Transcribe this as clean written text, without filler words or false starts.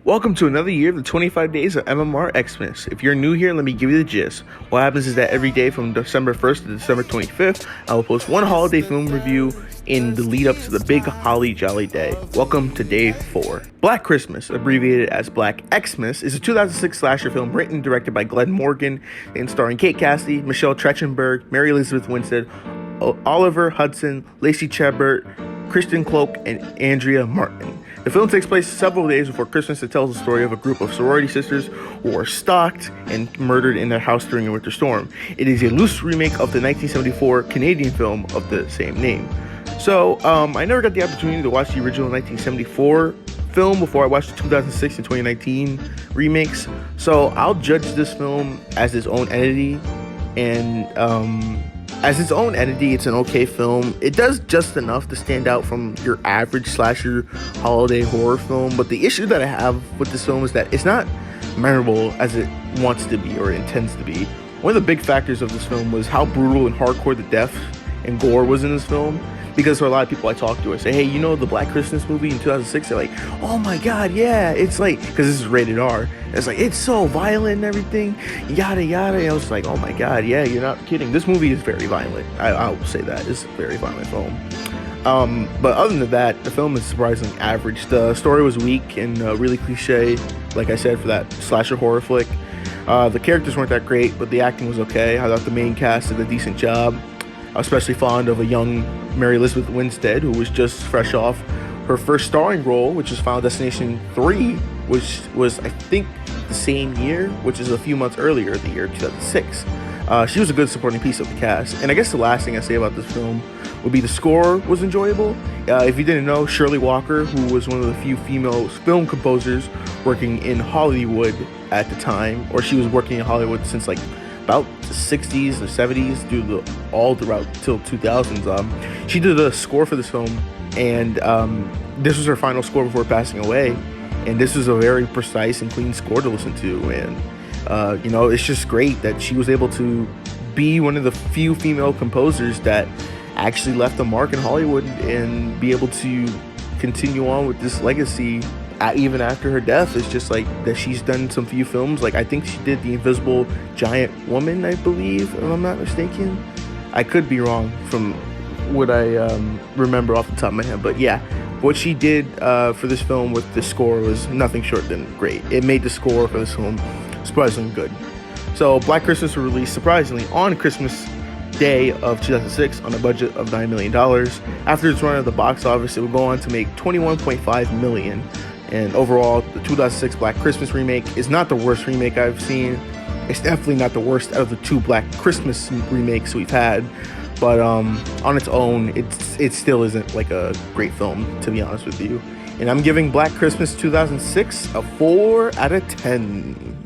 Welcome to another year of the 25 days of MMR Xmas. If you're new here, let me give you the gist. What happens is that every day from December 1st to December 25th, I will post one holiday film review in the lead up to the big holly jolly day. Welcome to day 4. Black Christmas, abbreviated as Black Xmas, is a 2006 slasher film written and directed by Glenn Morgan and starring Kate Cassidy, Michelle Trachtenberg, Mary Elizabeth Winstead, Oliver Hudson, Lacey Chabert, Kristen Cloak, and Andrea Martin. The film takes place several days before Christmas and tells the story of a group of sorority sisters who are stalked and murdered in their house during a winter storm. It is a loose remake of the 1974 Canadian film of the same name. So, I never got the opportunity to watch the original 1974 film before I watched the 2006 and 2019 remakes. So, I'll judge this film as its own entity, and as its own entity, it's an okay film. It does just enough to stand out from your average slasher holiday horror film, but the issue that I have with this film is that it's not memorable as it wants to be or intends to be. One of the big factors of this film was how brutal and hardcore the death and gore was in this film, because for a lot of people I talk to, I say, hey, you know the Black Christmas movie in 2006? They're like, oh my god, yeah, it's like, because this is rated R, it's like, it's so violent and everything, yada yada. And I was like, oh my god, yeah, you're not kidding. This movie is very violent. I will say that. It's a very violent film. But other than that, the film is surprisingly average. The story was weak and really cliche, like I said, for that slasher horror flick. The characters weren't that great, but the acting was okay. I thought the main cast did a decent job. Especially fond of a young Mary Elizabeth Winstead, who was just fresh off her first starring role, which was Final Destination 3, which was, I think, the same year, which is a few months earlier, the year 2006. She was a good supporting piece of the cast. And I guess the last thing I say about this film would be the score was enjoyable. If you didn't know, Shirley Walker, who was one of the few female film composers working in Hollywood at the time, or she was working in Hollywood since like about the 60s or 70s all throughout till 2000s. She did a score for this film, and this was her final score before passing away, and this was a very precise and clean score to listen to. And it's just great that she was able to be one of the few female composers that actually left a mark in Hollywood and be able to continue on with this legacy even after her death. It's just like that she's done some few films. Like, I think she did The Invisible Giant Woman, I believe, if I'm not mistaken. I could be wrong from what I remember off the top of my head, but yeah, what she did for this film with the score was nothing short than great. It made the score for this film surprisingly good. So Black Christmas was released surprisingly on Christmas Day of 2006 on a budget of $9 million. After its run at the box office, it would go on to make $21.5 million. And overall, the 2006 Black Christmas remake is not the worst remake I've seen. It's definitely not the worst out of the 2 Black Christmas remakes we've had. But on its own, it still isn't like a great film, to be honest with you. And I'm giving Black Christmas 2006 a 4 out of 10.